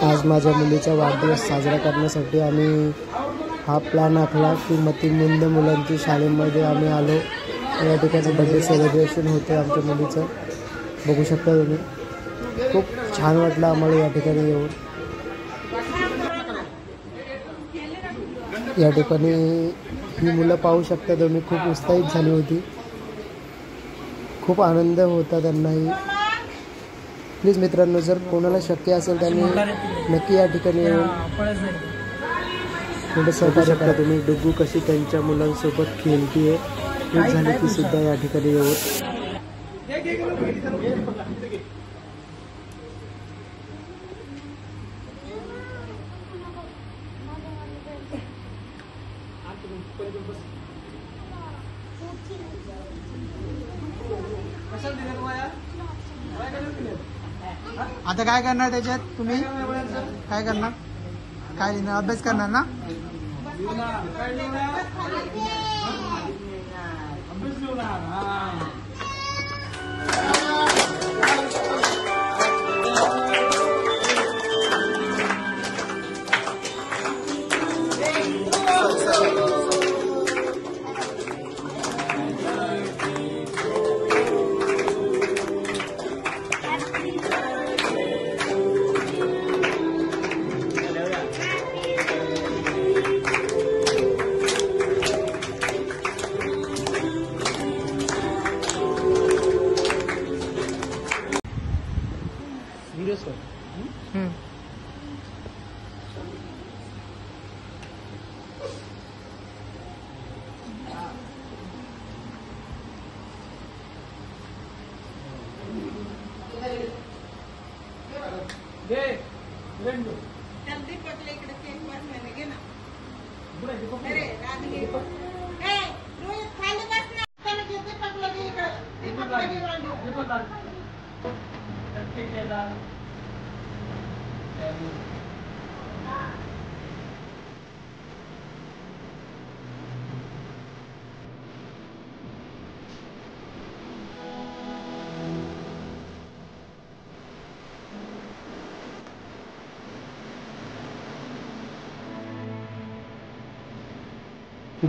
आज माझ्या मुलीचा वाढदिवस साजरा करण्यासाठी आम्ही हा प्लॅन आखला की मतिमंद मुलांची शाळेमध्ये आम्ही आलो। या ठिकाणी बर्थडे सेलिब्रेशन होते आमच्या मुलीचं, बघू शकता तुम्ही। खूप छान वाटलं आम्हाला या ठिकाणी येऊन। या ठिकाणी ही मुलं पाहू शकता तुम्ही, खूप उत्साहित झाली होती, खूप आनंद होता त्यांनाही। प्लीज मित्रांनो, जर कोणाला शक्य असेल त्यांनी नक्की या ठिकाणी येऊन थोडं सहकार्य करा। तुम्ही डुग्गू कशी त्यांच्या मुलांसोबत खेळतीये, खूप झाली ती सुद्धा या ठिकाणी येऊन। आता काय करणार त्याच्यात तुम्ही? काय करणार? काय लिहिणार? अभ्यास करणार ना?